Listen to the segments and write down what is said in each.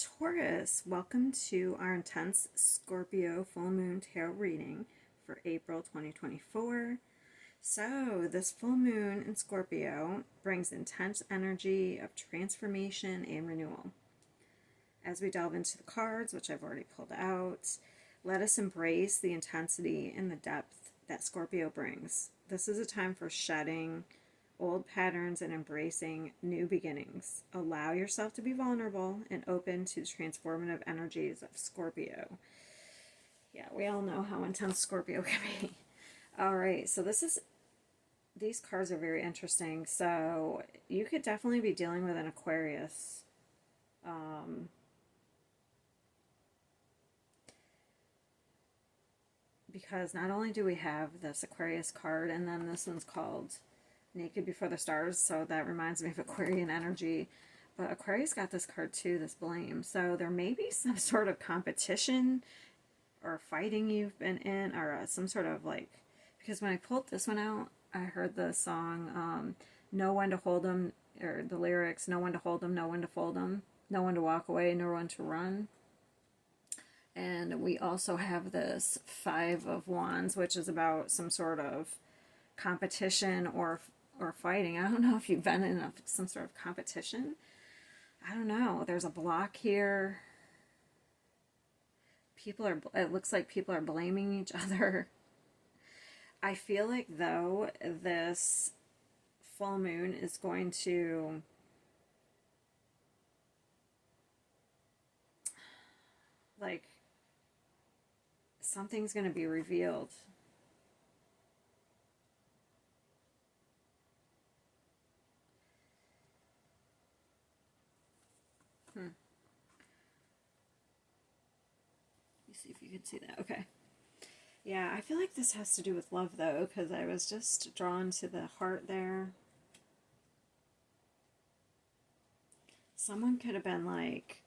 Taurus, welcome to our intense Scorpio Full Moon Tarot reading for April 2024. So, this full moon in Scorpio brings intense energy of transformation and renewal. As we delve into the cards, which I've already pulled out, let us embrace the intensity and the depth that Scorpio brings. This is a time for shedding old patterns and embracing new beginnings. Allow yourself to be vulnerable and open to the transformative energies of Scorpio. Yeah, we all know how intense Scorpio can be. All right, so these cards are very interesting. So you could definitely be dealing with an Aquarius. Because not only do we have this Aquarius card, and then this one's called Naked Before the Stars, so that reminds me of Aquarian energy. But Aquarius got this card too, this blame. So there may be some sort of competition or fighting you've been in, or some sort of because when I pulled this one out, I heard the song Know When to Hold 'Em, or the lyrics, know when to hold 'em, know when to fold 'em, know when to walk away, know when to run. And we also have this Five of Wands, which is about some sort of competition or fighting. I don't know if you've been in some sort of competition. I don't know. There's a block here. It looks like people are blaming each other. I feel like, though, this full moon is going to something's going to be revealed. Let me see if you can see that. Okay. Yeah, I feel like this has to do with love, though, because I was just drawn to the heart there. Someone could have been like,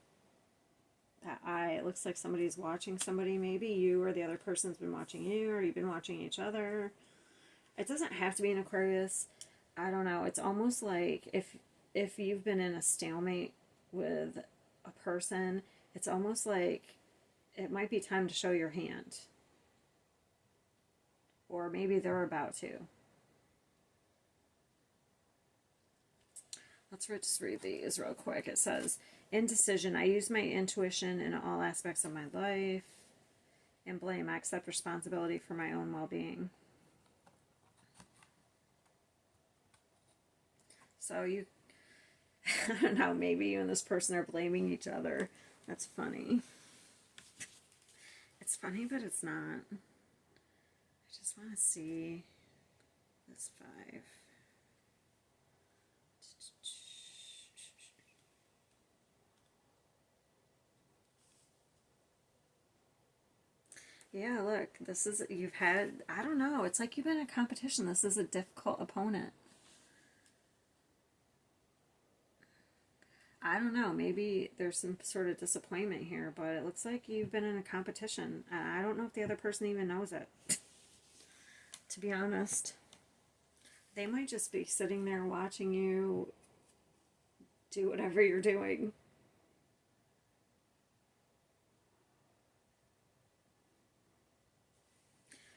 that eye, it looks like somebody's watching somebody. Maybe you or the other person's been watching you, or you've been watching each other. It doesn't have to be an Aquarius. I don't know. It's almost like if you've been in a stalemate with a person, it's almost like it might be time to show your hand. Or maybe they're about to. Let's just read these real quick. It says, indecision. I use my intuition in all aspects of my life. And blame. I accept responsibility for my own well-being. So you, I don't know, maybe you and this person are blaming each other. That's funny. It's funny, but it's not. I just want to see this 5. Yeah, look, this is, you've had, I don't know, it's like you've been in a competition. This is a difficult opponent. I don't know, maybe there's some sort of disappointment here, but it looks like you've been in a competition. I don't know if the other person even knows it, to be honest. They might just be sitting there watching you do whatever you're doing.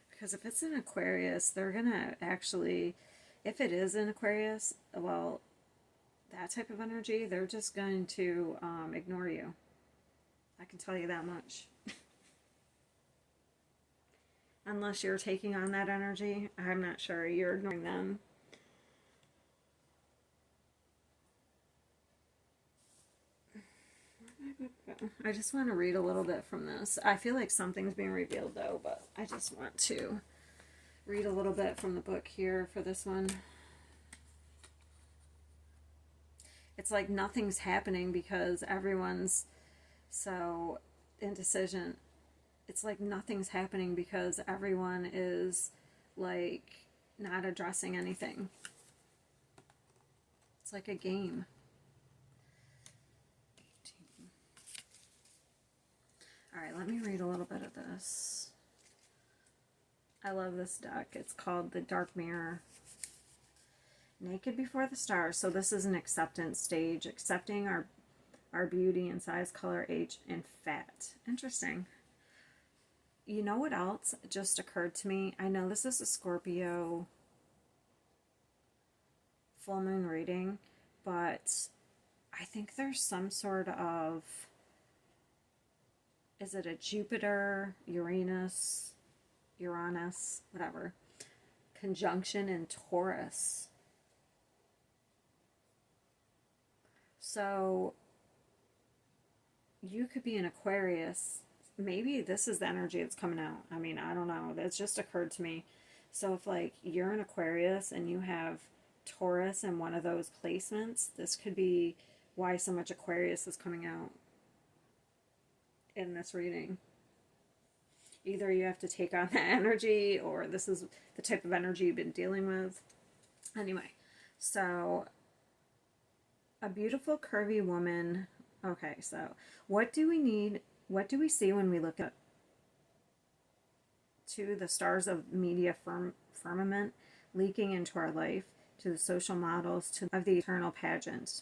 Because if it's an Aquarius, they're going to actually, if it is an Aquarius, well, that type of energy, they're just going to ignore you. I can tell you that much. Unless you're taking on that energy, I'm not sure. You're ignoring them. I just want to read a little bit from this. I feel like something's being revealed, though, but I just want to read a little bit from the book here for this one. It's like nothing's happening because everyone's so indecision. It's like nothing's happening because everyone is like not addressing anything. It's like a game. All right, let me read a little bit of this. I love this deck. It's called the Dark Mirror. Naked Before the Stars. So this is an acceptance stage, accepting our our beauty and size, color, age, and fat. Interesting. You know what else just occurred to me? I know this is a Scorpio full moon reading, but I think there's some sort of, is it a Jupiter, Uranus, whatever, conjunction in Taurus. So you could be an Aquarius. Maybe this is the energy that's coming out. I mean, I don't know. That's just occurred to me. So if like you're an Aquarius and you have Taurus in one of those placements, this could be why so much Aquarius is coming out in this reading. Either you have to take on that energy, or this is the type of energy you've been dealing with. Anyway, so a beautiful curvy woman. Okay, so what do we need? What do we see when we look at to the stars of media firmament leaking into our life, to the social models, to of the eternal pageant,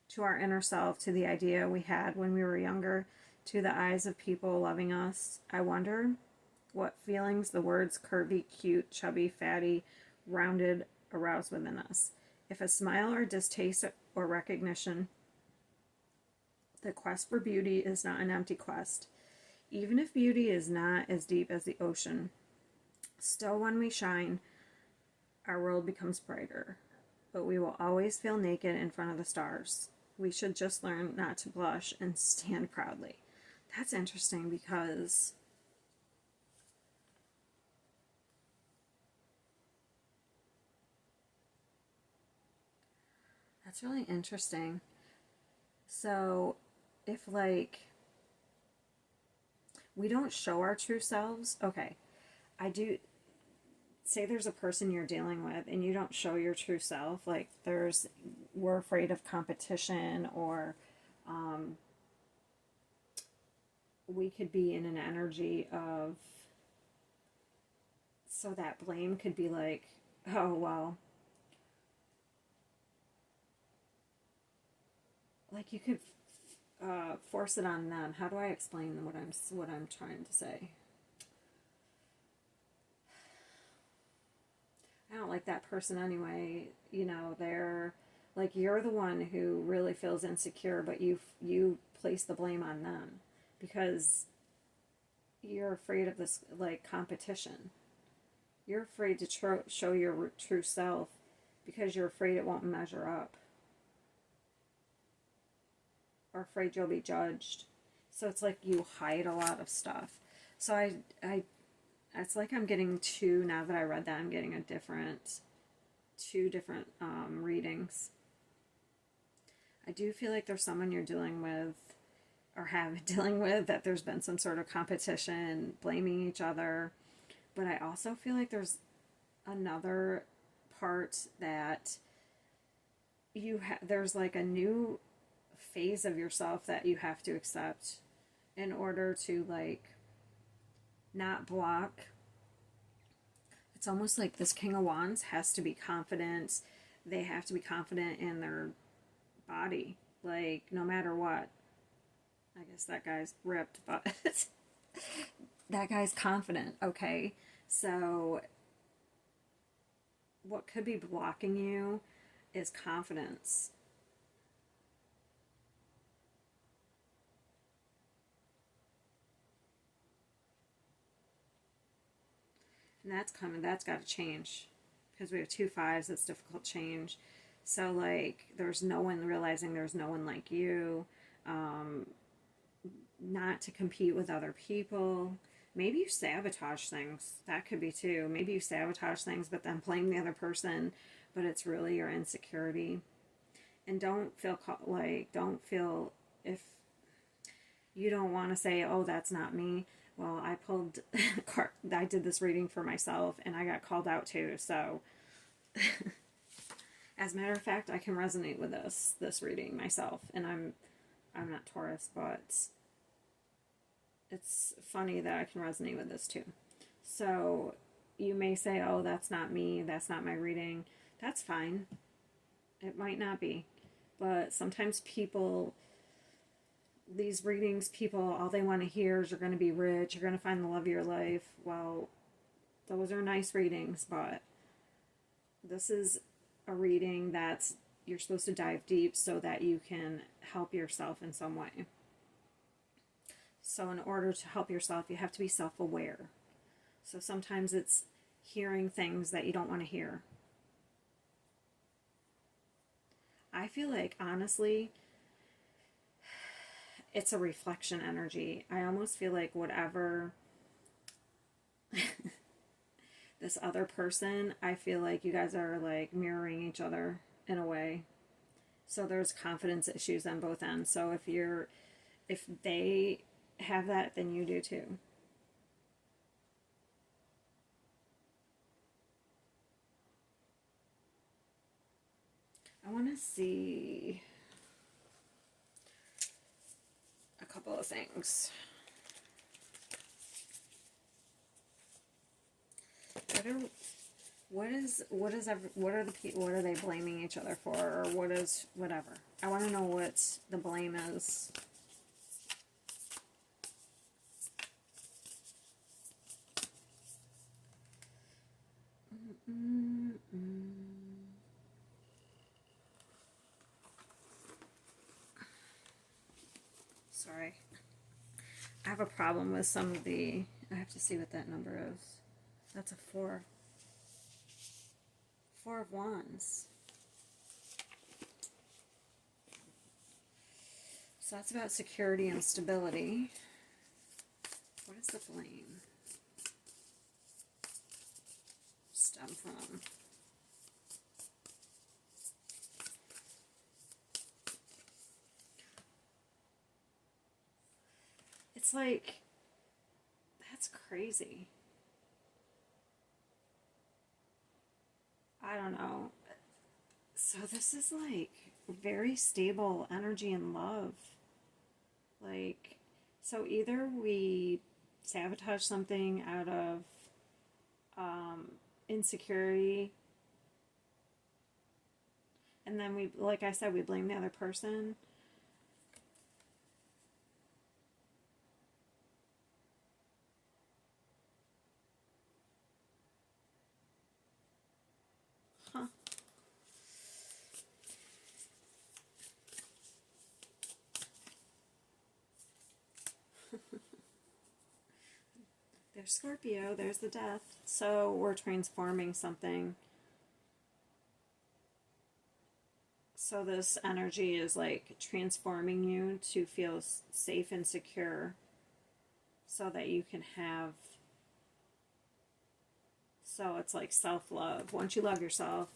to our inner self, to the idea we had when we were younger, to the eyes of people loving us? I wonder what feelings the words curvy, cute, chubby, fatty, rounded arouse within us. If a smile or distaste or recognition, the quest for beauty is not an empty quest. Even if beauty is not as deep as the ocean, still when we shine, our world becomes brighter. But we will always feel naked in front of the stars. We should just learn not to blush and stand proudly. That's interesting because that's really interesting. So if like we don't show our true selves, okay, I do say there's a person you're dealing with and you don't show your true self, like we're afraid of competition, or we could be in an energy of, so that blame could be like, oh well, like you could force it on them. How do I explain what I'm trying to say? I don't like that person anyway. You know, they're like, you're the one who really feels insecure, but you place the blame on them because you're afraid of this like competition. You're afraid to show your true self because you're afraid it won't measure up, or afraid you'll be judged. So it's like you hide a lot of stuff. So I it's like I'm getting two, now that I read that, I'm getting two different readings. I do feel like there's someone you're dealing with or have been dealing with, that there's been some sort of competition, blaming each other. But I also feel like there's another part that there's like a new phase of yourself that you have to accept in order to like not block. It's almost like this King of Wands has to be confident. They have to be confident in their body, like no matter what. I guess that guy's ripped, but that guy's confident. Okay, so what could be blocking you is confidence. And that's coming. That's got to change because we have 2 5s. It's difficult change. So like, there's no one realizing there's no one like you. Not to compete with other people. Maybe you sabotage things. That could be too. Maybe you sabotage things, but then blame the other person, but it's really your insecurity. And don't feel if you don't want to say, oh, that's not me. Well, I did this reading for myself and I got called out too. So as a matter of fact, I can resonate with this reading myself. And I'm not Taurus, but it's funny that I can resonate with this too. So you may say, oh, that's not me, that's not my reading. That's fine. It might not be. But sometimes people these readings, people, all they want to hear is you're going to be rich, you're going to find the love of your life. Well, those are nice readings, but this is a reading that's you're supposed to dive deep so that you can help yourself in some way. So in order to help yourself, you have to be self-aware. So sometimes it's hearing things that you don't want to hear. I feel like, honestly, it's a reflection energy. I almost feel like whatever this other person, I feel like you guys are like mirroring each other in a way. So there's confidence issues on both ends. So if they have that, then you do too. I want to see a couple of things. What are they blaming each other for, or whatever? I want to know what the blame is. Sorry. I have a problem with some of the... I have to see what that number is. That's a 4. 4 of Wands. So that's about security and stability. What is the blame stem from? It's like, that's crazy. I don't know. So this is like very stable energy and love. Like, so either we sabotage something out of insecurity, and then we, like I said, we blame the other person. Huh. There's Scorpio, there's the death. So we're transforming something. So this energy is like transforming you to feel safe and secure so that you can have... So it's like self-love. Once you love yourself,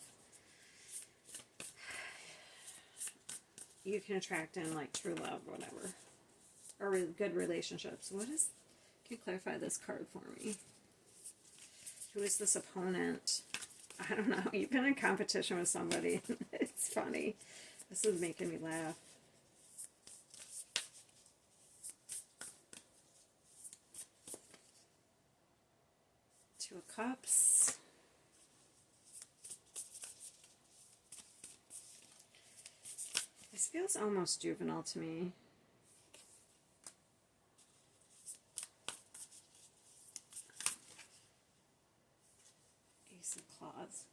you can attract in like true love, whatever. Or good relationships. What is... Can you clarify this card for me? Who is this opponent? I don't know. You've been in competition with somebody. It's funny. This is making me laugh. Two of Cups. This feels almost juvenile to me. Ace of Claws.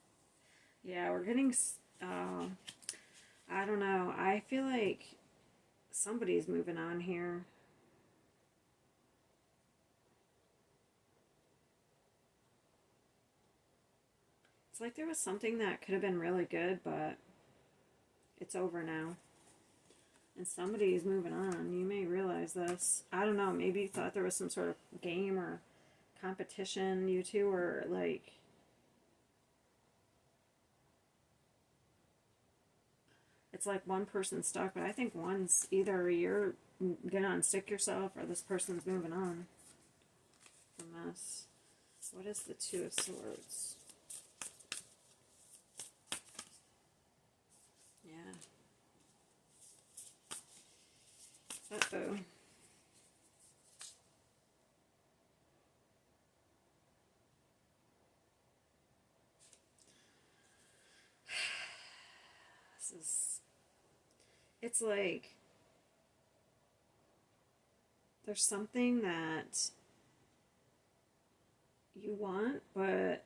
Yeah, we're getting... I don't know. I feel like somebody's moving on here. It's like there was something that could have been really good, but it's over now. And somebody's moving on. You may realize this. I don't know. Maybe you thought there was some sort of game or competition. You two were like... It's like one person's stuck, but I think one's either you're gonna unstick yourself or this person's moving on from this. What is the Two of Swords? Yeah. Uh-oh. This is... It's like... there's something that you want, but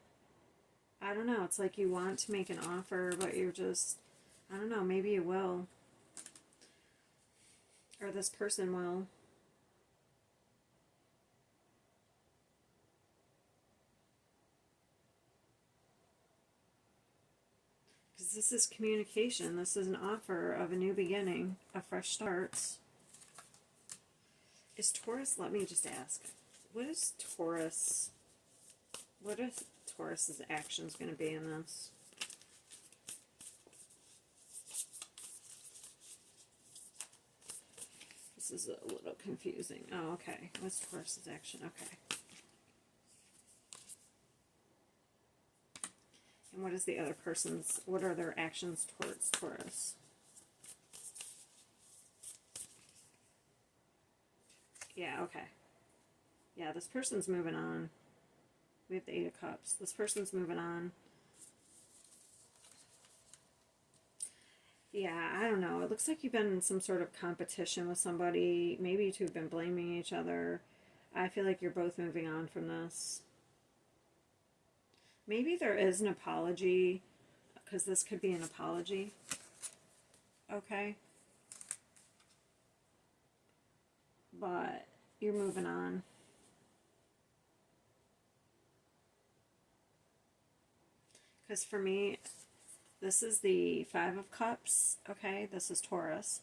I don't know. It's like you want to make an offer, but you're just, I don't know, maybe you will. Or this person will. Because this is communication. This is an offer of a new beginning, a fresh start. Is Taurus, let me just ask, what is Taurus, what is Taurus's actions going to be in this? This is a little confusing. Oh, okay. What's Taurus's action? Okay. And what is the other person's, what are their actions towards Taurus? Yeah, okay. Yeah, this person's moving on. We have the Eight of Cups. This person's moving on. Yeah, I don't know. It looks like you've been in some sort of competition with somebody. Maybe you two have been blaming each other. I feel like you're both moving on from this. Maybe there is an apology, because this could be an apology. Okay. But you're moving on. Because for me, this is the Five of Cups. Okay, this is Taurus.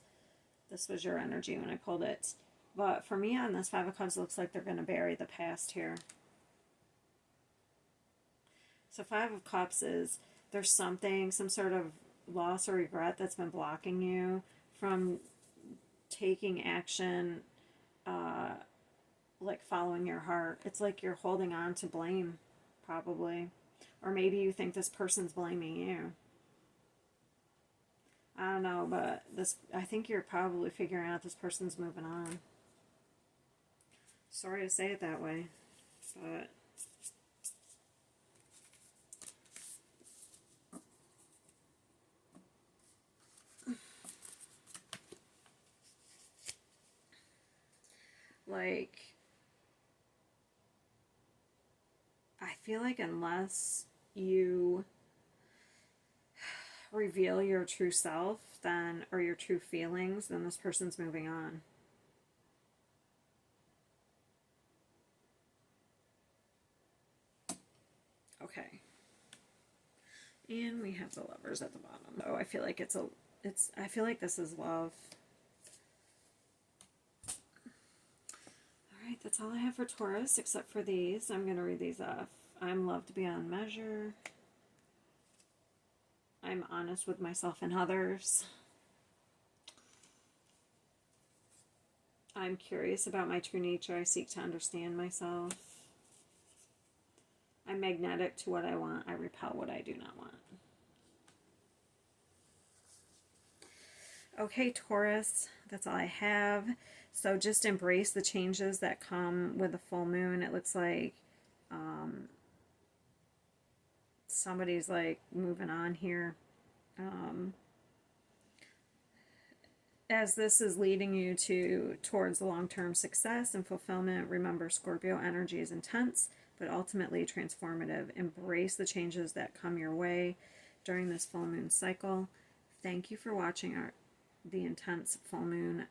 This was your energy when I pulled it. But for me on this Five of Cups, it looks like they're going to bury the past here. So Five of Cups is, there's something, some sort of loss or regret that's been blocking you from taking action, like following your heart. It's like you're holding on to blame, probably. Or maybe you think this person's blaming you. I don't know, but this, I think you're probably figuring out this person's moving on. Sorry to say it that way, but like, I feel like unless you reveal your true self, then, or your true feelings, then this person's moving on. Okay. And we have the Lovers at the bottom. Oh, I feel like I feel like this is love. Alright, that's all I have for Taurus, except for these. I'm going to read these off. I'm loved beyond measure. I'm honest with myself and others. I'm curious about my true nature. I seek to understand myself. I'm magnetic to what I want. I repel what I do not want. Okay, Taurus, that's all I have. So just embrace the changes that come with the full moon. It looks like somebody's like moving on here. As this is leading you towards long-term success and fulfillment, remember Scorpio energy is intense, but ultimately transformative. Embrace the changes that come your way during this full moon cycle. Thank you for watching the intense full moon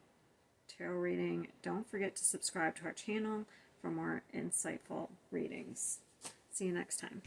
tarot reading. Don't forget to subscribe to our channel for more insightful readings. See you next time.